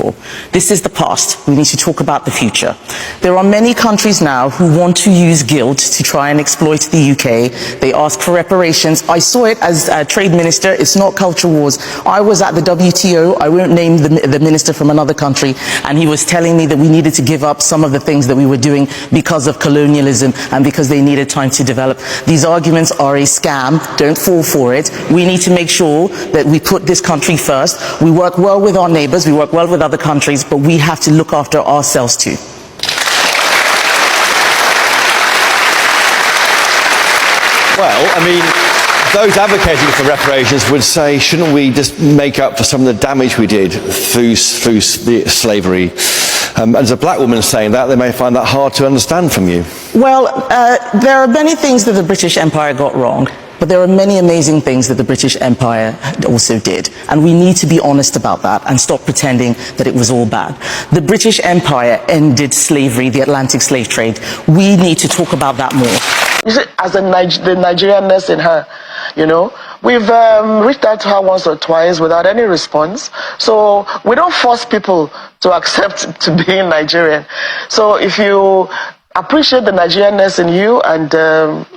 for. This is the past. We need to talk about the future. There are many countries now who want to use guilt to try and exploit the UK. They ask for reparations. I saw it as a trade minister. It's not culture wars. I was at the WTO. I won't name the minister from another country, and he was telling me that we needed to give up some of the things that we were doing because of colonialism and because they needed time to develop. These arguments are a scam. Don't fall for it. We need to make sure that we put this country first. We work well with our neighbors, we work well with other countries, but we have to look after ourselves too. Well, I mean, those advocating for reparations would say, shouldn't we just make up for some of the damage we did through slavery? As a black woman saying that, they may find that hard to understand from you. Well, there are many things that the British Empire got wrong, but there are many amazing things that the British Empire also did. And we need to be honest about that and stop pretending that it was all bad. The British Empire ended slavery, the Atlantic slave trade. We need to talk about that more. You see, as the Nigerianness in her, you know, we've reached out to her once or twice without any response. So we don't force people to accept to being Nigerian. So if you appreciate the Nigerianness in you and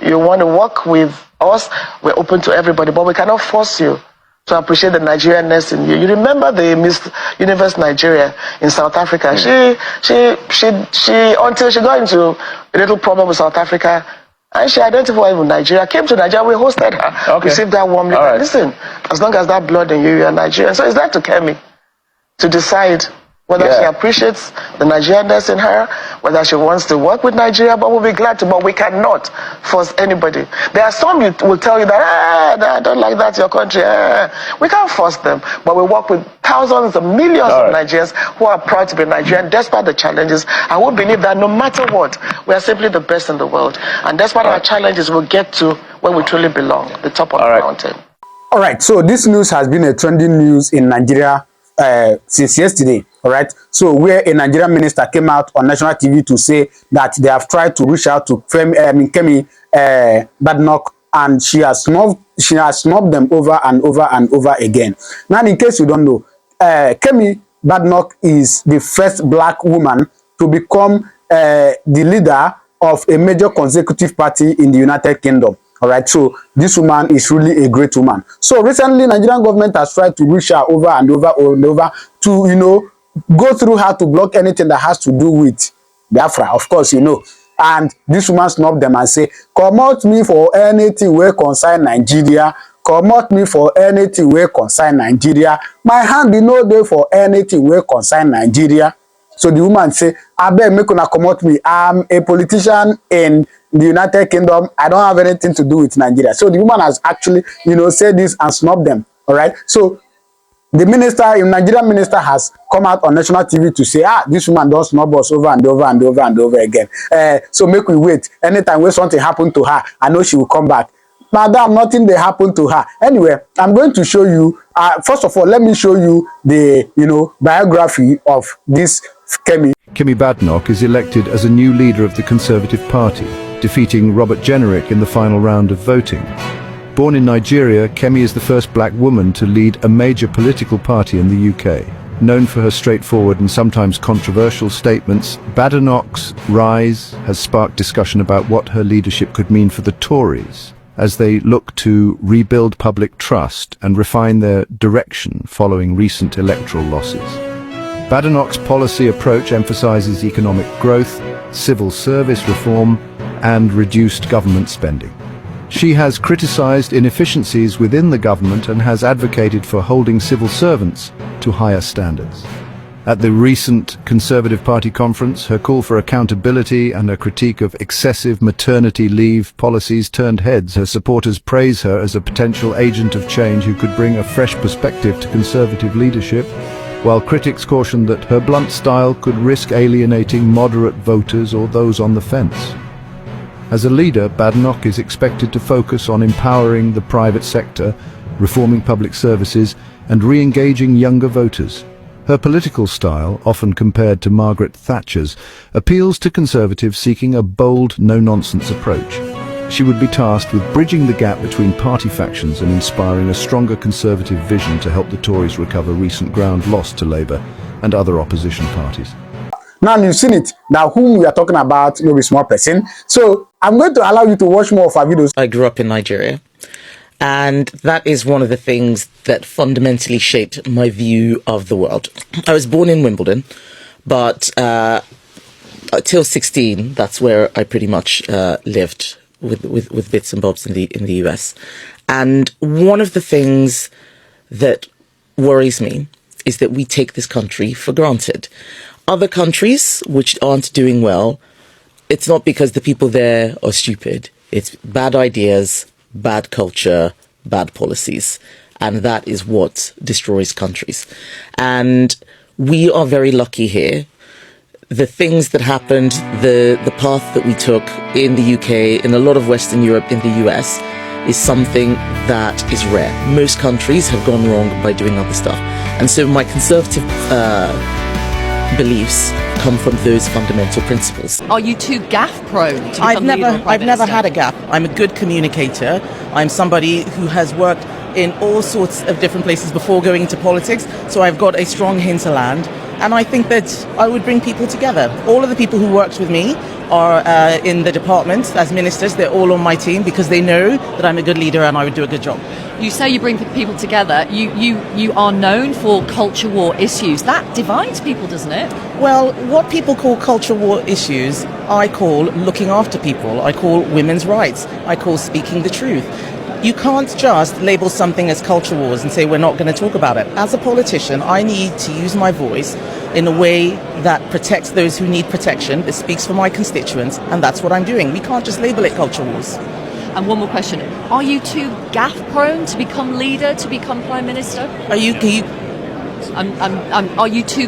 you want to work with us, we're open to everybody, but we cannot force you to appreciate the Nigerianness in you. You remember the Miss Universe Nigeria in South Africa? She until she got into a little problem with South Africa, and she identified with Nigeria, came to Nigeria, we hosted her, received her warmly. Right. Listen, as long as that blood in you, you are Nigerian. So it's that to Kemi to decide whether she appreciates the Nigerianness in her, whether she wants to work with Nigeria, but we'll be glad to, but we cannot force anybody. There are some who will tell you that, I don't like that, your country. We can't force them, but we work with thousands of millions of Nigerians who are proud to be Nigerian despite the challenges. I would believe that no matter what, we are simply the best in the world. And despite our challenges, we'll get to where we truly belong, the top of the mountain. All right, so this news has been a trending news in Nigeria since yesterday. All right, so where a Nigerian minister came out on national TV to say that they have tried to reach out to Kemi Badenoch, and she has snubbed them over and over and over again. Now, in case you don't know, Kemi Badenoch is the first black woman to become the leader of a major consecutive party in the United Kingdom. All right, so this woman is really a great woman. So recently, Nigerian government has tried to reach her over and over and over to, you know, go through her to block anything that has to do with Biafra, of course, you know. And this woman snubbed them and say, come out me for anything where concern Nigeria. Come out me for anything where concern Nigeria. My hand be no day for anything where concern Nigeria. So the woman say, I beg me gonna come out me. I'm a politician in the United Kingdom. I don't have anything to do with Nigeria. So the woman has actually, you know, said this and snubbed them. All right. So the Nigerian minister has come out on national TV to say, this woman does snub us over and over and over and over again. So make we wait. Anytime when something happened to her, I know she will come back. Madam, nothing they happened to her. Anyway, I'm going to show you, first of all, let me show you the, you know, biography of this Kemi. Kemi Badenoch is elected as a new leader of the Conservative Party, defeating Robert Jenrick in the final round of voting. Born in Nigeria, Kemi is the first black woman to lead a major political party in the UK. Known for her straightforward and sometimes controversial statements, Badenoch's rise has sparked discussion about what her leadership could mean for the Tories as they look to rebuild public trust and refine their direction following recent electoral losses. Badenoch's policy approach emphasizes economic growth, civil service reform, and reduced government spending. She has criticized inefficiencies within the government and has advocated for holding civil servants to higher standards. At the recent Conservative Party conference, her call for accountability and her critique of excessive maternity leave policies turned heads. Her supporters praise her as a potential agent of change who could bring a fresh perspective to Conservative leadership, while critics cautioned that her blunt style could risk alienating moderate voters or those on the fence. As a leader, Badenoch is expected to focus on empowering the private sector, reforming public services, and re-engaging younger voters. Her political style, often compared to Margaret Thatcher's, appeals to Conservatives seeking a bold, no-nonsense approach. She would be tasked with bridging the gap between party factions and inspiring a stronger Conservative vision to help the Tories recover recent ground lost to Labour and other opposition parties. Now you've seen it. Now whom we are talking about, maybe small person. So I'm going to allow you to watch more of our videos. I grew up in Nigeria, and that is one of the things that fundamentally shaped my view of the world. I was born in Wimbledon, but till 16, that's where I pretty much lived with bits and bobs in the US. And one of the things that worries me is that we take this country for granted. Other countries which aren't doing well, it's not because the people there are stupid. It's bad ideas, bad culture, bad policies. And that is what destroys countries. And we are very lucky here. The things that happened, the path that we took in the UK, in a lot of Western Europe, in the US, is something that is rare. Most countries have gone wrong by doing other stuff. And so my conservative beliefs come from those fundamental principles. Are you too gaffe prone to become I've never Minister? had a gap. I'm a good communicator. I'm somebody who has worked in all sorts of different places before going into politics, so I've got a strong hinterland, and I think that I would bring people together. All of the people who worked with me are in the department as ministers. They're all on my team because they know that I'm a good leader and I would do a good job. You say you bring people together. You are known for culture war issues. That divides people, doesn't it? Well, what people call culture war issues, I call looking after people. I call women's rights. I call speaking the truth. You can't just label something as culture wars and say we're not going to talk about it. As a politician, I need to use my voice in a way that protects those who need protection, that speaks for my constituents, and that's what I'm doing. We can't just label it culture wars. And one more question. Are you too gaffe prone to become leader, to become Prime Minister? Are you too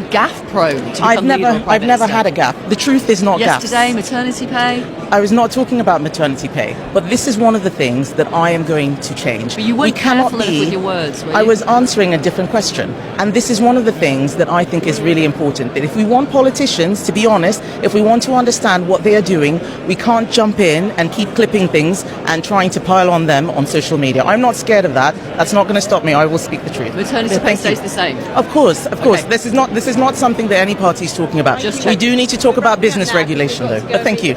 gaffe prone to become leader or Prime I've never Minister? had a gap. The truth is not gaps. Yesterday, maternity pay. I was not talking about maternity pay, but this is one of the things that I am going to change. But you weren't careful enough with your words, were you? I was answering a different question, and this is one of the things that I think is really important, that if we want politicians to be honest, if we want to understand what they are doing, we can't jump in and keep clipping things and trying to pile on them on social media. I'm not scared of that. That's not going to stop me. I will speak the truth. Maternity pay stays the same? Of course. Okay. This is not something that any party is talking about. We do need to talk about business regulation, though. But thank you.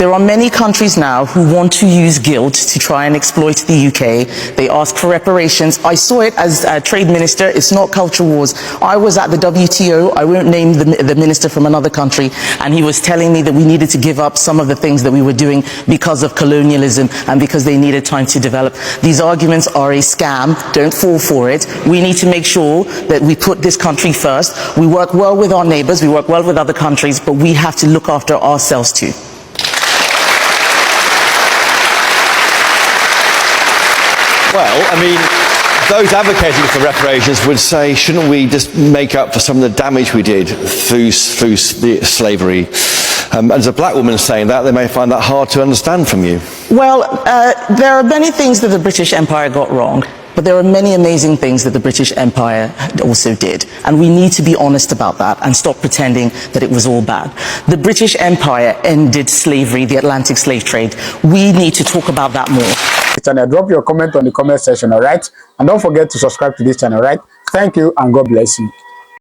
There are many countries now who want to use guilt to try and exploit the UK. They ask for reparations. I saw it as a trade minister. It's not culture wars. I was at the WTO. I won't name the minister from another country, and he was telling me that we needed to give up some of the things that we were doing because of colonialism and because they needed time to develop. These arguments are a scam. Don't fall for it. We need to make sure that we put this country first. We work well with our neighbors. We work well with other countries, but we have to look after ourselves too. Well, I mean, those advocating for reparations would say, shouldn't we just make up for some of the damage we did through slavery? As a black woman saying that, they may find that hard to understand from you. Well, there are many things that the British Empire got wrong, but there are many amazing things that the British Empire also did. And we need to be honest about that and stop pretending that it was all bad. The British Empire ended slavery, the Atlantic slave trade. We need to talk about that more. Channel, drop your comment on the comment section, all right? And don't forget to subscribe to this channel, all right? Thank you and God bless you.